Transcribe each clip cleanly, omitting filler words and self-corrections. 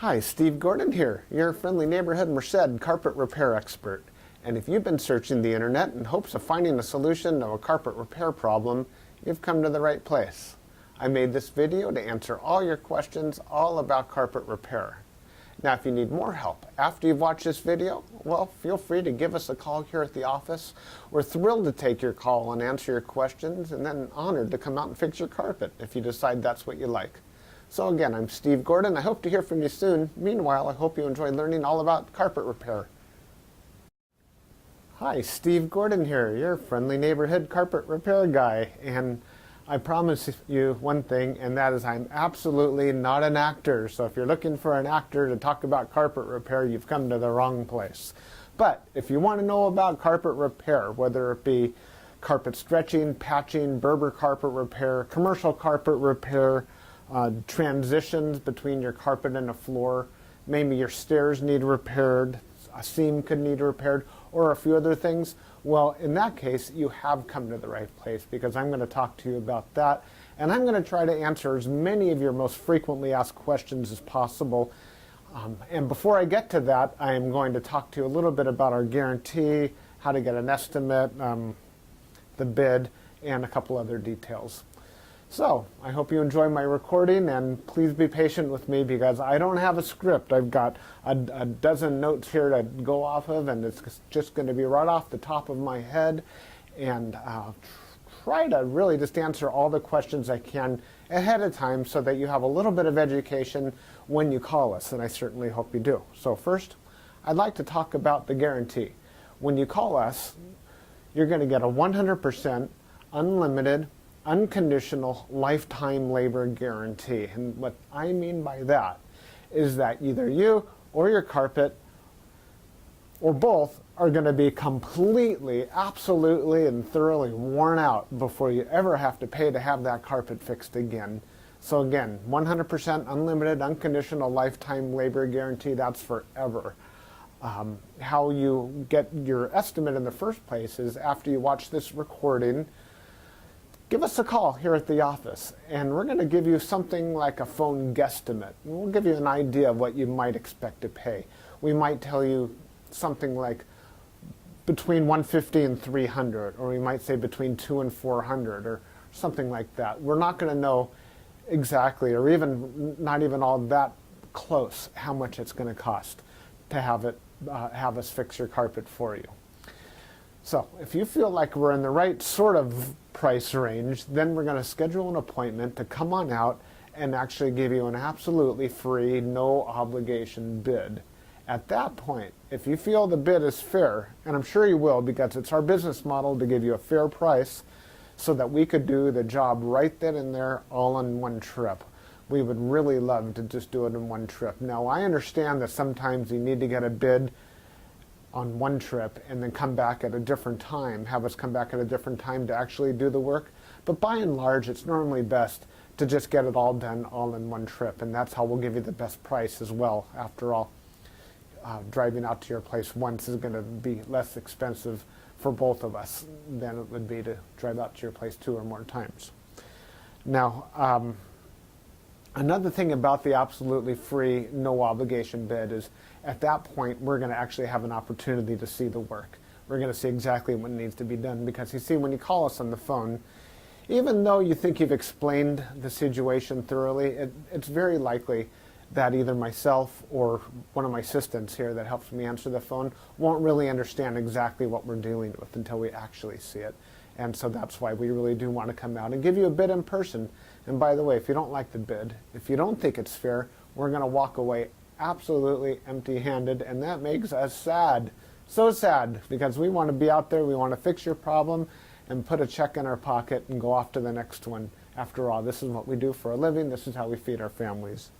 Hi, Steve Gordon here, your friendly neighborhood Merced carpet repair expert. And if you've been searching the internet in hopes of finding a solution to a carpet repair problem, you've come to the right place. I made this video to answer all your questions all about carpet repair. Now, if you need more help after you've watched this video, well, feel free to give us a call here at the office. We're thrilled to take your call and answer your questions, and then honored to come out and fix your carpet if you decide that's what you like. So again, I'm Steve Gordon. I hope to hear from you soon. Meanwhile, I hope you enjoy learning all about carpet repair. Hi, Steve Gordon here, your friendly neighborhood carpet repair guy. And I promise you one thing, and that is I'm absolutely not an actor. So if you're looking for an actor to talk about carpet repair, you've come to the wrong place. But if you want to know about carpet repair, whether it be carpet stretching, patching, Berber carpet repair, commercial carpet repair, transitions between your carpet and a floor, maybe your stairs need repaired, a seam could need repaired, or a few other things, well, in that case, you have come to the right place, because I'm going to talk to you about that, and I'm going to try to answer as many of your most frequently asked questions as possible. And before I get to that, I am going to talk to you a little bit about our guarantee, how to get an estimate, the bid, and a couple other details. So, I hope you enjoy my recording, and please be patient with me because I don't have a script. I've got a dozen notes here to go off of, and it's just going to be right off the top of my head, and try to really just answer all the questions I can ahead of time so that you have a little bit of education when you call us, and I certainly hope you do. So first, I'd like to talk about the guarantee. When you call us, you're going to get a 100% unlimited unconditional lifetime labor guarantee. And what I mean by that is that either you or your carpet or both are going to be completely, absolutely, and thoroughly worn out before you ever have to pay to have that carpet fixed again. So again, 100% unlimited unconditional lifetime labor guarantee, that's forever. How you get your estimate in the first place is after you watch this recording, give us a call here at the office, and we're going to give you something like a phone guesstimate. We'll give you an idea of what you might expect to pay. We might tell you something like between $150 and $300, or we might say between $200 and $400, or something like that. We're not going to know exactly, or even not even all that close, how much it's going to cost to have us fix your carpet for you. So if you feel like we're in the right sort of price range, then we're going to schedule an appointment to come on out and actually give you an absolutely free, no obligation bid. At that point, if you feel the bid is fair, and I'm sure you will because it's our business model to give you a fair price so that we could do the job right then and there all in one trip. We would really love to just do it in one trip. Now, I understand that sometimes you need to get a bid on one trip and then come back at a different time, have us come back at a different time to actually do the work. But by and large, it's normally best to just get it all done all in one trip, and that's how we'll give you the best price as well. After all, driving out to your place once is going to be less expensive for both of us than it would be to drive out to your place 2 or more times. Now, another thing about the absolutely free, no obligation bid is at that point, we're going to actually have an opportunity to see the work. We're going to see exactly what needs to be done because you see, when you call us on the phone, even though you think you've explained the situation thoroughly, it's very likely that either myself or one of my assistants here that helps me answer the phone won't really understand exactly what we're dealing with until we actually see it. And so that's why we really do want to come out and give you a bid in person. And by the way, if you don't like the bid, if you don't think it's fair, we're going to walk away absolutely empty-handed, and that makes us sad. So sad, because we want to be out there, we want to fix your problem and put a check in our pocket and go off to the next one. After all, this is what we do for a living. This is how we feed our families.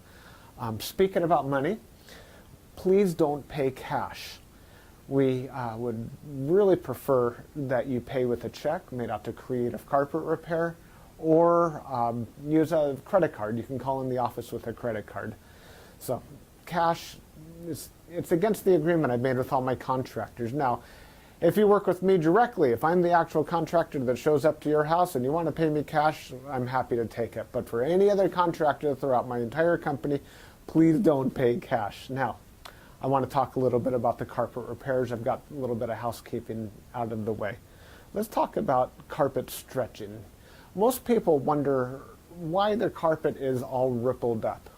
Speaking about money, please don't pay cash. We would really prefer that you pay with a check made out to Creative Carpet Repair, or use a credit card. You can call in the office with a credit card. So cash, it's against the agreement I've made with all my contractors. Now, if you work with me directly, if I'm the actual contractor that shows up to your house and you want to pay me cash, I'm happy to take it. But for any other contractor throughout my entire company, Please don't pay cash. Now, I want to talk a little bit about the carpet repairs. I've got a little bit of housekeeping out of the way. Let's talk about carpet stretching. Most people wonder why their carpet is all rippled up.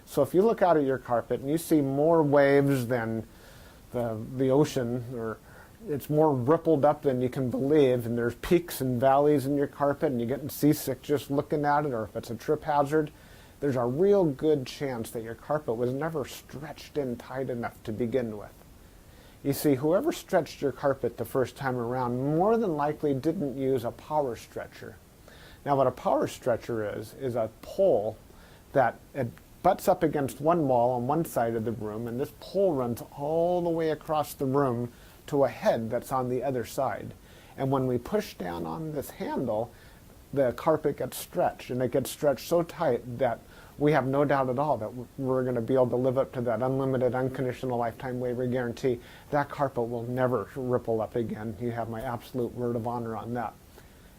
So if you look out at your carpet and you see more waves than the ocean, or it's more rippled up than you can believe, and there's peaks and valleys in your carpet and you're getting seasick just looking at it, or if it's a trip hazard, there's a real good chance that your carpet was never stretched in tight enough to begin with. You see, whoever stretched your carpet the first time around more than likely didn't use a power stretcher. Now what a power stretcher is a pole that it butts up against one wall on one side of the room, and this pole runs all the way across the room to a head that's on the other side. And when we push down on this handle, the carpet gets stretched, and it gets stretched so tight that we have no doubt at all that we're going to be able to live up to that unlimited, unconditional lifetime waiver guarantee. That carpet will never ripple up again. You have my absolute word of honor on that.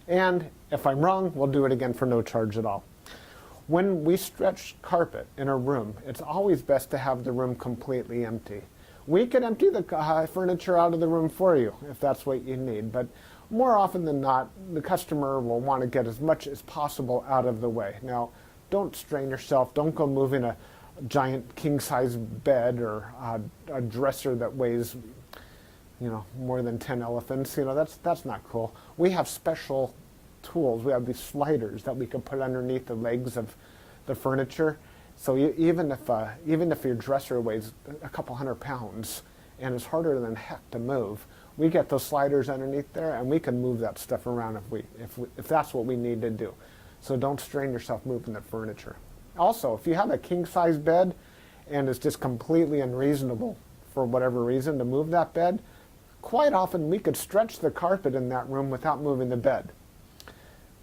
And if I'm wrong, we'll do it again for no charge at all. When we stretch carpet in a room, it's always best to have the room completely empty. We can empty the furniture out of the room for you if that's what you need, but more often than not, the customer will want to get as much as possible out of the way. Now, don't strain yourself. Don't go moving a giant king-size bed or a dresser that weighs, more than 10 elephants. That's not cool. We have special tools. We have these sliders that we can put underneath the legs of the furniture. So even if your dresser weighs a couple hundred pounds and is harder than heck to move, we get those sliders underneath there, and we can move that stuff around if that's what we need to do. So don't strain yourself moving the furniture. Also, if you have a king-size bed and it's just completely unreasonable for whatever reason to move that bed, quite often we could stretch the carpet in that room without moving the bed.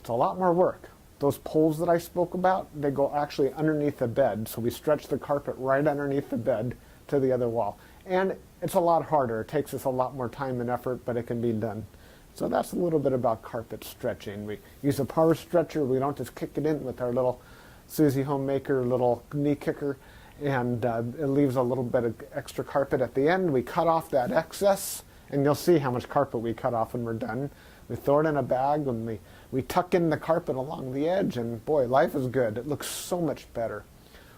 It's a lot more work. Those poles that I spoke about, they go actually underneath the bed, so we stretch the carpet right underneath the bed to the other wall. And it's a lot harder. It takes us a lot more time and effort, but it can be done. So that's a little bit about carpet stretching. We use a power stretcher. We don't just kick it in with our little Susie Homemaker little knee kicker, and it leaves a little bit of extra carpet at the end. We cut off that excess, and you'll see how much carpet we cut off when we're done. We throw it in a bag, and we tuck in the carpet along the edge, and boy, life is good. It looks so much better.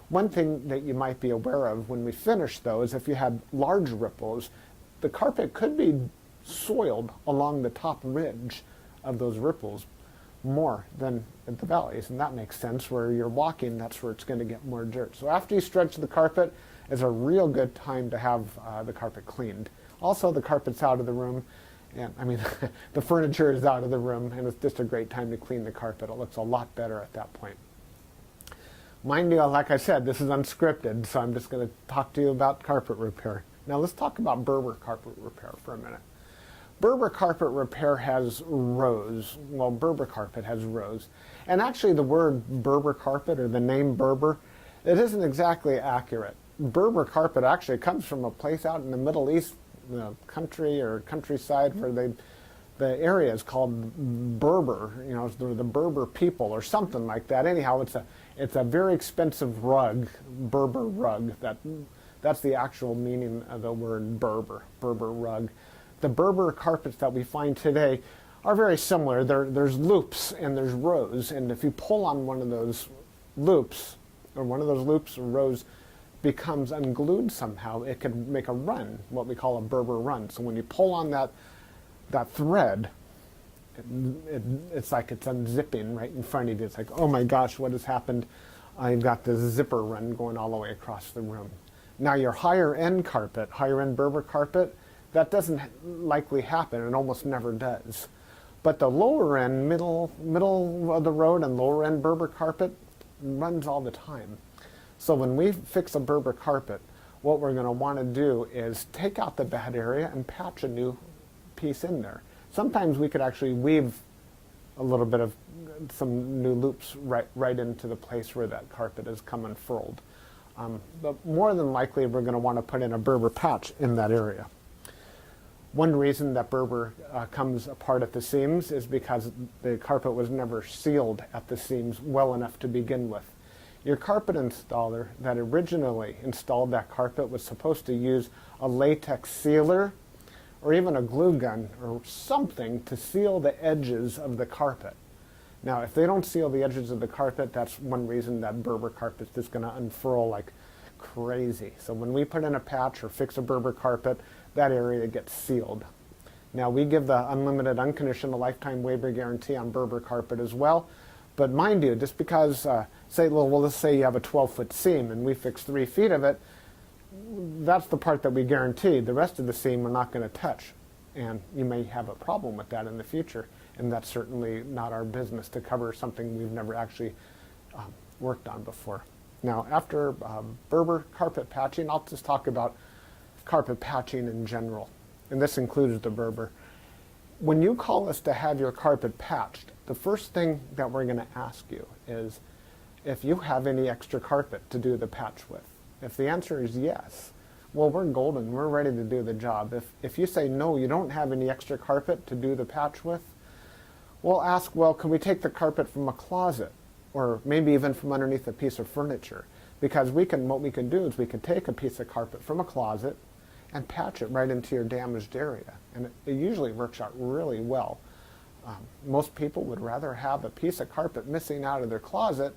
One thing that you might be aware of when we finish, though, is if you had large ripples, the carpet could be soiled along the top ridge of those ripples more than at the valleys, and that makes sense. Where you're walking, that's where it's going to get more dirt. So after you stretch the carpet is a real good time to have the carpet cleaned. Also, the carpet's out of the room, and the furniture is out of the room, and it's just a great time to clean the carpet. It looks a lot better at that point. Mind you, like I said, this is unscripted, so I'm just going to talk to you about carpet repair. Now let's talk about Berber carpet repair for a minute. Berber carpet repair has rows. Well, Berber carpet has rows. And actually the word Berber carpet, or the name Berber, it isn't exactly accurate. Berber carpet actually comes from a place out in the Middle East, country or countryside, where the area is called Berber. The Berber people or something like that. Anyhow, it's a very expensive rug, Berber rug. That's the actual meaning of the word Berber rug. The Berber carpets that we find today are very similar. There's loops and there's rows, and if you pull on one of those loops, or rows becomes unglued somehow, it could make a run, what we call a Berber run. So when you pull on that thread, it's like it's unzipping right in front of you. It's like, oh my gosh, what has happened? I've got this zipper run going all the way across the room. Now your higher end Berber carpet, that doesn't likely happen. It almost never does. But the lower end, middle of the road and lower end Berber carpet runs all the time. So when we fix a Berber carpet, what we're going to want to do is take out the bad area and patch a new piece in there. Sometimes we could actually weave a little bit of some new loops right into the place where that carpet has come unfurled. But more than likely, we're going to want to put in a Berber patch in that area. One reason that Berber comes apart at the seams is because the carpet was never sealed at the seams well enough to begin with. Your carpet installer that originally installed that carpet was supposed to use a latex sealer or even a glue gun or something to seal the edges of the carpet. Now, if they don't seal the edges of the carpet, that's one reason that Berber carpet is just going to unfurl like crazy. So when we put in a patch or fix a Berber carpet, that area gets sealed. Now, we give the unlimited, unconditional lifetime waiver guarantee on Berber carpet as well. But mind you, just because, let's say you have a 12-foot seam and we fix 3 feet of it, that's the part that we guarantee. The rest of the seam we're not going to touch. And you may have a problem with that in the future. And that's certainly not our business to cover something we've never actually worked on before. Now, after Berber carpet patching, I'll just talk about carpet patching in general. And this includes the Berber. When you call us to have your carpet patched, the first thing that we're going to ask you is if you have any extra carpet to do the patch with. If the answer is yes, well, we're golden. We're ready to do the job. If you say no, you don't have any extra carpet to do the patch with, we'll ask, well, can we take the carpet from a closet or maybe even from underneath a piece of furniture? Because what we can do is we can take a piece of carpet from a closet and patch it right into your damaged area. And it usually works out really well. Most people would rather have a piece of carpet missing out of their closet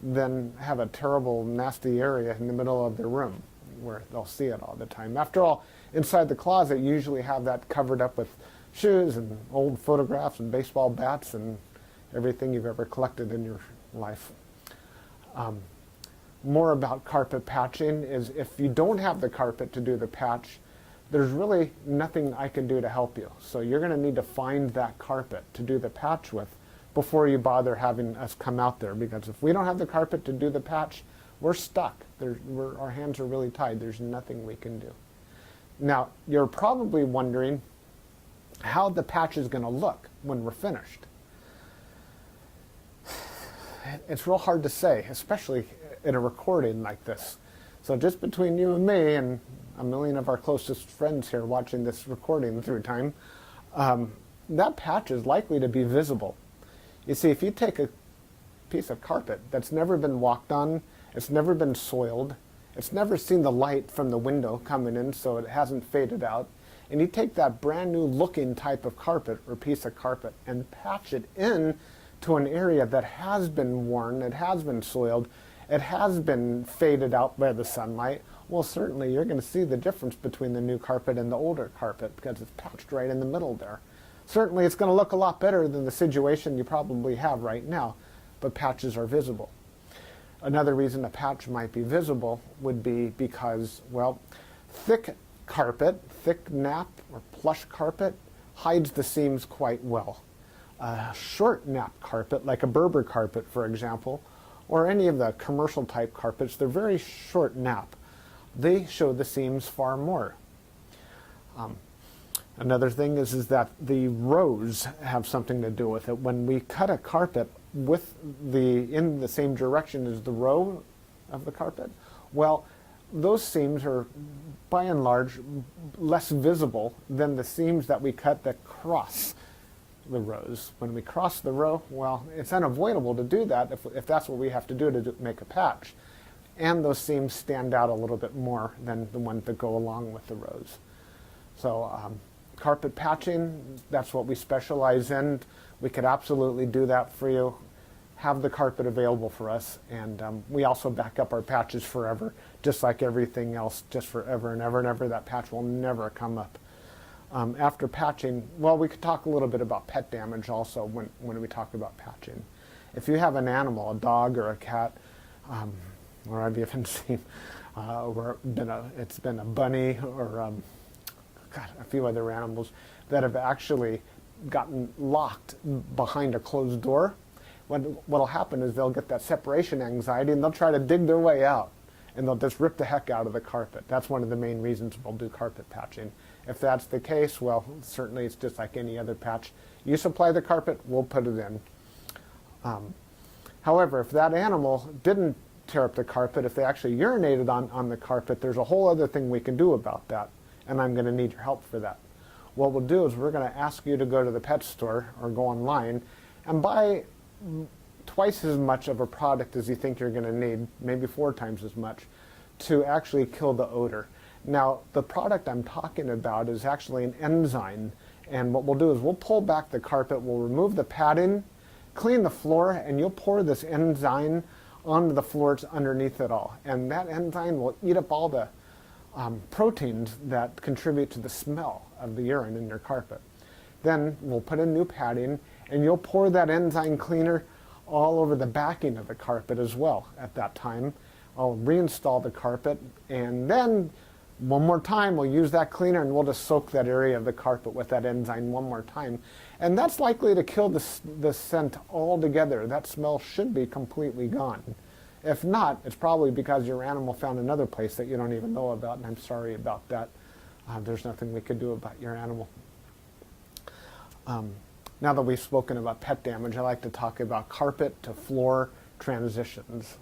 than have a terrible, nasty area in the middle of their room where they'll see it all the time. After all, inside the closet, you usually have that covered up with shoes and old photographs and baseball bats and everything you've ever collected in your life. More about carpet patching is if you don't have the carpet to do the patch, there's really nothing I can do to help you. So you're going to need to find that carpet to do the patch with before you bother having us come out there, because if we don't have the carpet to do the patch, we're stuck. Our hands are really tied. There's nothing we can do. Now, you're probably wondering how the patch is going to look when we're finished. It's real hard to say, especially in a recording like this. So just between you and me and a million of our closest friends here watching this recording through time, that patch is likely to be visible. You see, if you take a piece of carpet that's never been walked on, it's never been soiled, it's never seen the light from the window coming in so it hasn't faded out, and you take that brand new looking type of carpet or piece of carpet and patch it in to an area that has been worn, it has been soiled, it has been faded out by the sunlight, well, certainly you're going to see the difference between the new carpet and the older carpet because it's patched right in the middle there. Certainly it's going to look a lot better than the situation you probably have right now, but patches are visible. Another reason a patch might be visible would be because, well, thick carpet, thick nap or plush carpet hides the seams quite well. A short nap carpet, like a Berber carpet, for example, or any of the commercial type carpets, they're very short nap. They show the seams far more. Another thing is that the rows have something to do with it. When we cut a carpet in the same direction as the row of the carpet, well, those seams are by and large less visible than the seams that we cut that cross the rows. When we cross the row, well, it's unavoidable to do that if that's what we have to do to make a patch. And those seams stand out a little bit more than the ones that go along with the rows. So carpet patching, that's what we specialize in. We could absolutely do that for you. Have the carpet available for us, and we also back up our patches forever, just like everything else, just forever and ever and ever. That patch will never come up. After patching, well, we could talk a little bit about pet damage also when we talk about patching. If you have an animal, a dog or a cat, or I've even seen it's been a bunny or a few other animals that have actually gotten locked behind a closed door. What'll happen is they'll get that separation anxiety and they'll try to dig their way out and they'll just rip the heck out of the carpet. That's one of the main reasons we'll do carpet patching. If that's the case, well, certainly it's just like any other patch. You supply the carpet, we'll put it in. However, if that animal didn't tear up the carpet, if they actually urinated on the carpet, there's a whole other thing we can do about that, and I'm going to need your help for that. What we'll do is we're going to ask you to go to the pet store or go online and buy twice as much of a product as you think you're going to need, maybe 4 times as much, to actually kill the odor. Now, the product I'm talking about is actually an enzyme, and what we'll do is we'll pull back the carpet, we'll remove the padding, clean the floor, and you'll pour this enzyme onto the floors underneath it all. And that enzyme will eat up all the proteins that contribute to the smell of the urine in your carpet. Then we'll put in new padding, and you'll pour that enzyme cleaner all over the backing of the carpet as well at that time. I'll reinstall the carpet, and then one more time we'll use that cleaner, and we'll just soak that area of the carpet with that enzyme one more time. And that's likely to kill the scent altogether. That smell should be completely gone. If not, it's probably because your animal found another place that you don't even know about, and I'm sorry about that. There's nothing we could do about your animal. Now that we've spoken about pet damage, I like to talk about carpet to floor transitions.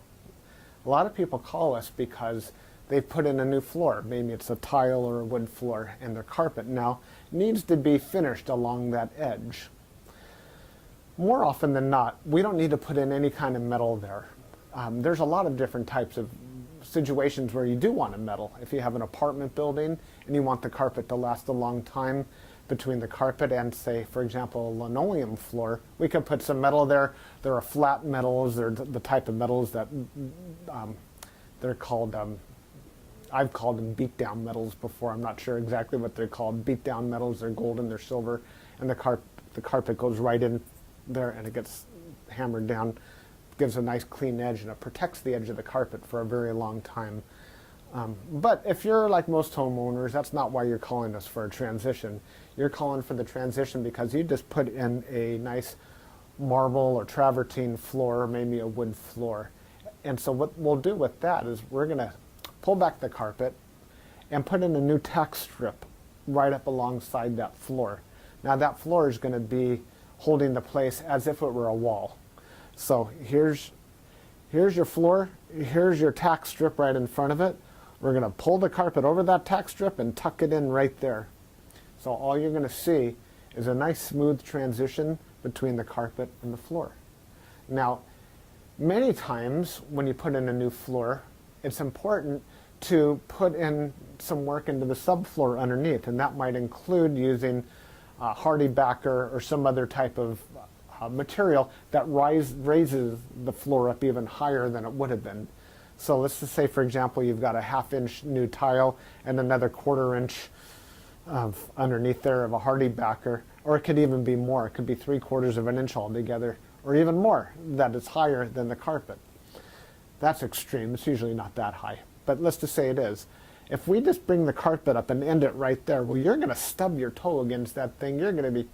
A lot of people call us because they put in a new floor. Maybe it's a tile or a wood floor, and their carpet now needs to be finished along that edge. More often than not, we don't need to put in any kind of metal there. There's a lot of different types of situations where you do want a metal. If you have an apartment building and you want the carpet to last a long time between the carpet and, say, for example, a linoleum floor, we could put some metal there. There are flat metals. They're the type of metals that they're called, I've called them beat-down metals before. I'm not sure exactly what they're called. Beat-down metals, they're golden, they're silver, and the carpet goes right in there and it gets hammered down. Gives a nice clean edge, and it protects the edge of the carpet for a very long time. But if you're like most homeowners, that's not why you're calling us for a transition. You're calling for the transition because you just put in a nice marble or travertine floor, or maybe a wood floor. And so what we'll do with that is we're going to pull back the carpet and put in a new tack strip right up alongside that floor. Now that floor is going to be holding the place as if it were a wall. So here's your floor, here's your tack strip right in front of it. We're going to pull the carpet over that tack strip and tuck it in right there. So all you're going to see is a nice smooth transition between the carpet and the floor. Now, many times when you put in a new floor, it's important to put in some work into the subfloor underneath, and that might include using hardy backer or some other type of material that raises the floor up even higher than it would have been. So let's just say, for example, you've got a 1/2 inch new tile and another 1/4 inch of underneath there of a hardy backer, or it could even be more. It could be 3/4 of an inch altogether, or even more, that is higher than the carpet. That's extreme. It's usually not that high, but let's just say it is. If we just bring the carpet up and end it right there, well, you're going to stub your toe against that thing. You're going to be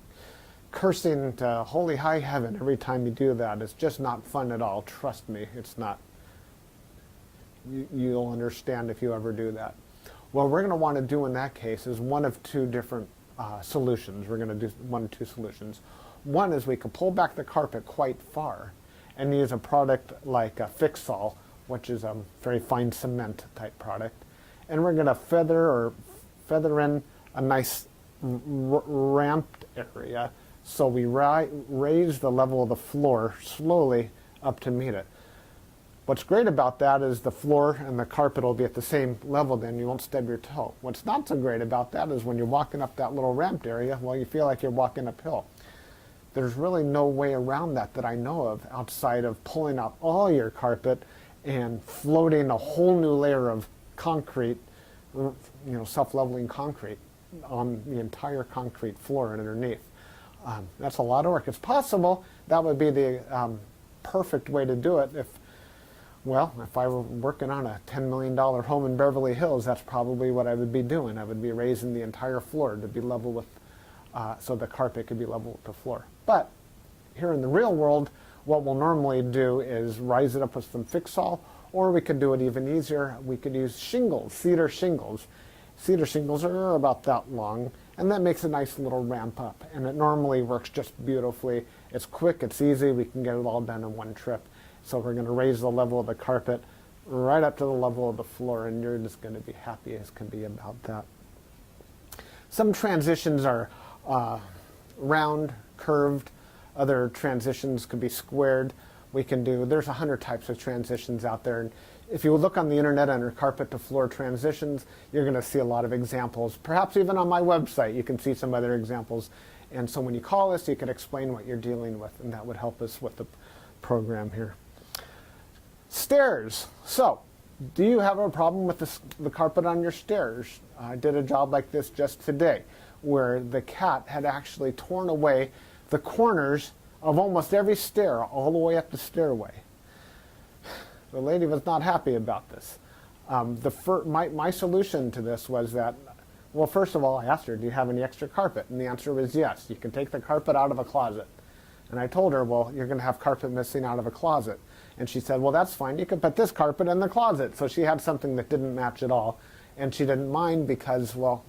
cursing to holy high heaven every time you do that. It's just not fun at all. Trust me, it's not. You'll understand if you ever do that. What we're going to want to do in that case is one of two different solutions. We're going to do one of two solutions. One is we can pull back the carpet quite far and use a product like a Fix-All, which is a very fine cement type product. And we're going to feather in a nice ramped area, so we raise the level of the floor slowly up to meet it. What's great about that is the floor and the carpet will be at the same level, then you won't stub your toe. What's not so great about that is when you're walking up that little ramped area, well, you feel like you're walking uphill. There's really no way around that I know of outside of pulling out all your carpet and floating a whole new layer of concrete, self-leveling concrete on the entire concrete floor and underneath. That's a lot of work. It's possible that would be the perfect way to do it if I were working on a $10 million home in Beverly Hills. That's probably what I would be doing. I would be raising the entire floor to be level with, so the carpet could be level with the floor. But here in the real world, what we'll normally do is rise it up with some Fix-All, or we could do it even easier. We could use shingles, cedar shingles. Cedar shingles are about that long, and that makes a nice little ramp up, and it normally works just beautifully. It's quick, it's easy, we can get it all done in one trip. So we're going to raise the level of the carpet right up to the level of the floor, and you're just going to be happy as can be about that. Some transitions are round, curved. Other transitions could be squared. We can do, there's 100 types of transitions out there. And if you look on the internet under carpet to floor transitions, you're going to see a lot of examples. Perhaps even on my website, you can see some other examples. And so when you call us, you can explain what you're dealing with, and that would help us with the program here. Stairs. So, do you have a problem with the carpet on your stairs? I did a job like this just today, where the cat had actually torn away the corners of almost every stair all the way up the stairway. The lady was not happy about this. My solution to this was that, well, first of all, I asked her, do you have any extra carpet? And the answer was yes. You can take the carpet out of a closet. And I told her, well, you're going to have carpet missing out of a closet. And she said, well, that's fine. You can put this carpet in the closet. So she had something that didn't match at all. And she didn't mind because, well,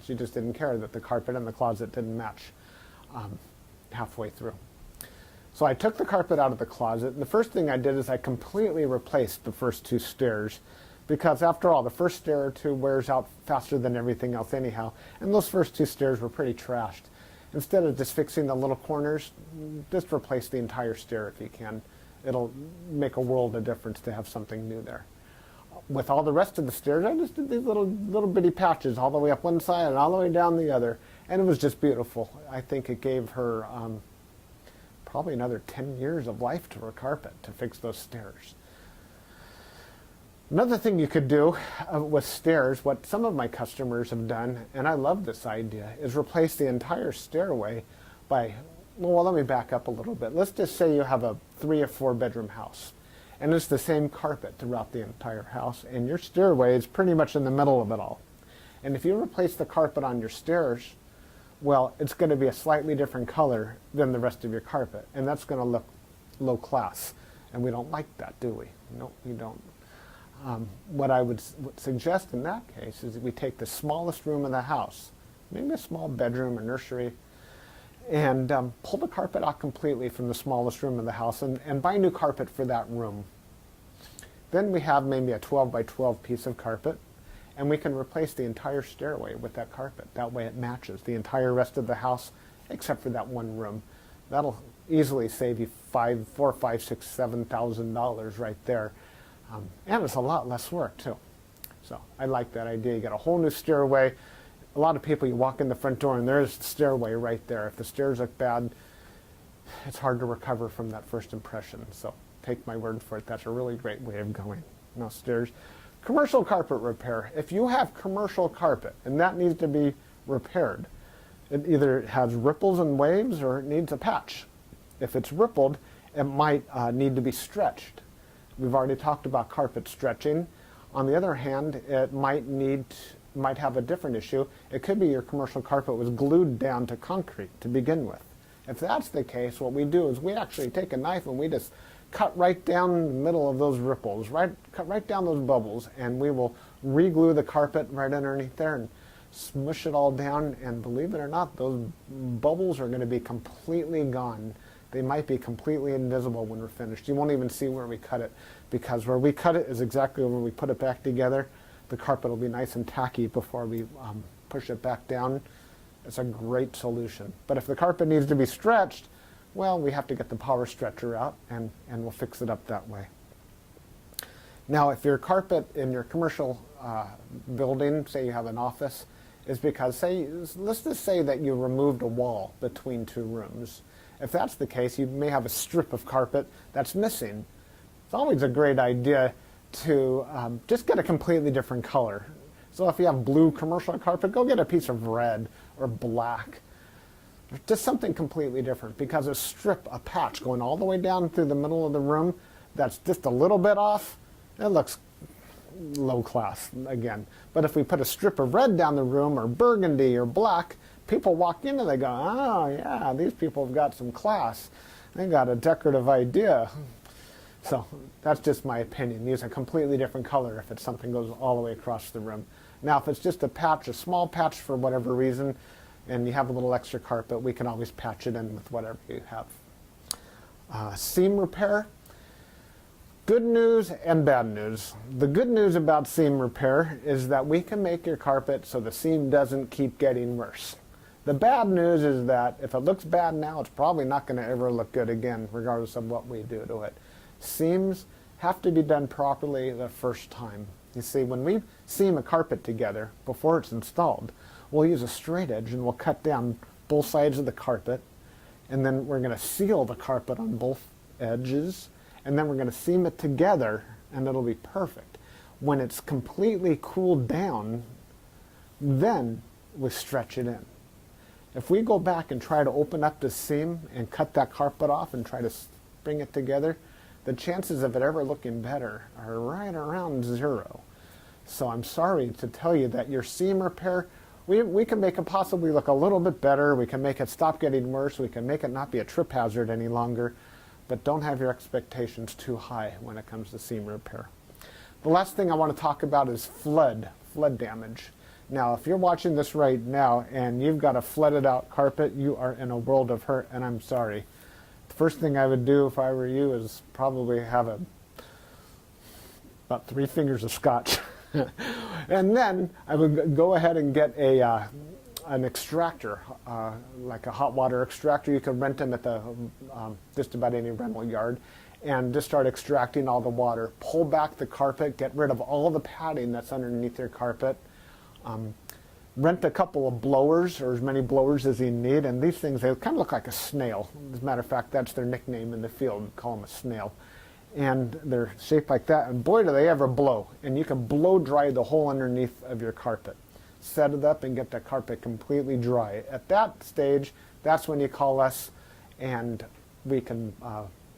she just didn't care that the carpet in the closet didn't match halfway through. So I took the carpet out of the closet, and the first thing I did is I completely replaced the first two stairs, because after all, the first stair or two wears out faster than everything else anyhow, and those first two stairs were pretty trashed. Instead of just fixing the little corners, just replace the entire stair if you can. It'll make a world of difference to have something new there. With all the rest of the stairs, I just did these little bitty patches all the way up one side and all the way down the other, and it was just beautiful. I think it gave her probably another 10 years of life to her carpet to fix those stairs. Another thing you could do with stairs, what some of my customers have done, and I love this idea, is replace the entire stairway by, well, let me back up a little bit. Let's just say you have a 3 or 4 bedroom house, and it's the same carpet throughout the entire house, and your stairway is pretty much in the middle of it all. And if you replace the carpet on your stairs, well, it's going to be a slightly different color than the rest of your carpet, and that's going to look low class, and we don't like that, do we? No, we don't. What I would suggest in that case is that we take the smallest room in the house, maybe a small bedroom or nursery, and pull the carpet out completely from the smallest room in the house and buy new carpet for that room. Then we have maybe a 12 by 12 piece of carpet, and we can replace the entire stairway with that carpet. That way it matches the entire rest of the house except for that one room. That'll easily save you $4,000, $5,000, $6,000, $7,000 right there. And it's a lot less work too. So I like that idea. You get a whole new stairway. A lot of people, you walk in the front door and there's the stairway right there. If the stairs look bad, it's hard to recover from that first impression. So take my word for it. That's a really great way of going. No stairs. Commercial carpet repair. If you have commercial carpet and that needs to be repaired, it either has ripples and waves or it needs a patch. If it's rippled, it might need to be stretched. We've already talked about carpet stretching. On the other hand, it might have a different issue. It could be your commercial carpet was glued down to concrete to begin with. If that's the case, what we do is we actually take a knife and we just cut right down the middle of those ripples, cut right down those bubbles, and we will re-glue the carpet right underneath there and smush it all down, and believe it or not, those bubbles are going to be completely gone. They might be completely invisible when we're finished. You won't even see where we cut it, because where we cut it is exactly where we put it back together. The carpet will be nice and tacky before we push it back down. It's a great solution. But if the carpet needs to be stretched, well, we have to get the power stretcher out, and we'll fix it up that way. Now, if your carpet in your commercial building, say you have an office, is because, let's just say that you removed a wall between two rooms. If that's the case, you may have a strip of carpet that's missing. It's always a great idea to just get a completely different color. So if you have blue commercial carpet, go get a piece of red or black. Just something completely different, because a patch going all the way down through the middle of the room that's just a little bit off, it looks low class again. But if we put a strip of red down the room, or burgundy or black, people walk in and they go, oh yeah, these people have got some class. They got a decorative idea. So that's just my opinion. Use a completely different color if it's something goes all the way across the room. Now if it's just a patch, a small patch for whatever reason, and you have a little extra carpet, we can always patch it in with whatever you have. Seam repair. Good news and bad news. The good news about seam repair is that we can make your carpet so the seam doesn't keep getting worse. The bad news is that if it looks bad now, it's probably not going to ever look good again, regardless of what we do to it. Seams have to be done properly the first time. You see, when we seam a carpet together before it's installed, we'll use a straight edge and we'll cut down both sides of the carpet, and then we're going to seal the carpet on both edges, and then we're going to seam it together, and it'll be perfect. When it's completely cooled down, then we stretch it in. If we go back and try to open up the seam and cut that carpet off and try to bring it together, the chances of it ever looking better are right around 0. So I'm sorry to tell you that your seam repair, we can make it possibly look a little bit better. We can make it stop getting worse. We can make it not be a trip hazard any longer. But don't have your expectations too high when it comes to seam repair. The last thing I want to talk about is flood damage. Now, if you're watching this right now and you've got a flooded out carpet, you are in a world of hurt, and I'm sorry. The first thing I would do if I were you is probably have about 3 fingers of scotch. And then I would go ahead and get an extractor, like a hot water extractor. You can rent them at the just about any rental yard, and just start extracting all the water. Pull back the carpet, get rid of all the padding that's underneath your carpet. Rent a couple of blowers, or as many blowers as you need, and these things, they kind of look like a snail. As a matter of fact, that's their nickname in the field. We call them a snail. And they're shaped like that, and boy do they ever blow. And you can blow dry the whole underneath of your carpet. Set it up and get the carpet completely dry. At that stage, that's when you call us, and we can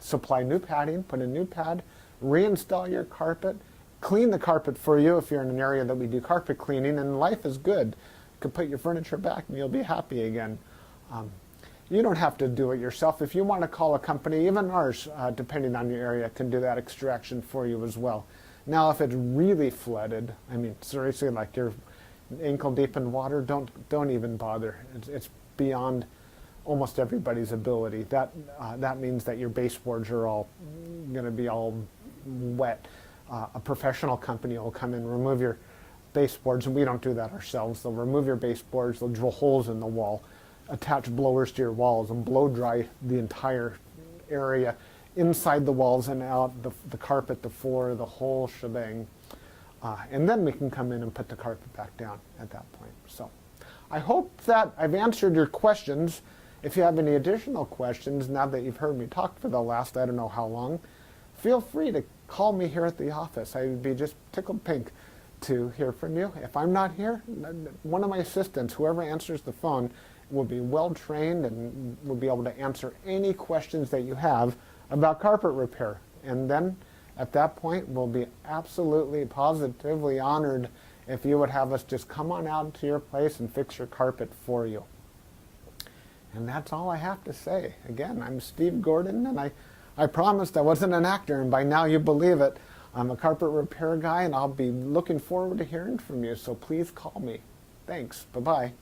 supply new padding, put a new pad, reinstall your carpet, clean the carpet for you if you're in an area that we do carpet cleaning, and life is good. You can put your furniture back and you'll be happy again. You don't have to do it yourself. If you want to call a company, even ours, depending on your area, can do that extraction for you as well. Now, if it's really flooded, I mean, seriously, like you're ankle deep in water, don't even bother. It's beyond almost everybody's ability. That means that your baseboards are all going to be all wet. A professional company will come in, remove your baseboards, and we don't do that ourselves. They'll remove your baseboards, they'll drill holes in the wall, attach blowers to your walls, and blow dry the entire area, inside the walls and out, the carpet, the floor, the whole shebang. And then we can come in and put the carpet back down at that point. So I hope that I've answered your questions. If you have any additional questions, now that you've heard me talk for the last I don't know how long, feel free to call me here at the office. I would be just tickled pink to hear from you. If I'm not here, one of my assistants, whoever answers the phone, will be well trained and will be able to answer any questions that you have about carpet repair. And then at that point, we'll be absolutely positively honored if you would have us just come on out to your place and fix your carpet for you. And that's all I have to say. Again, I'm Steve Gordon, and I promised I wasn't an actor, and by now you believe it. I'm a carpet repair guy, and I'll be looking forward to hearing from you, so please call me. Thanks. Bye-bye.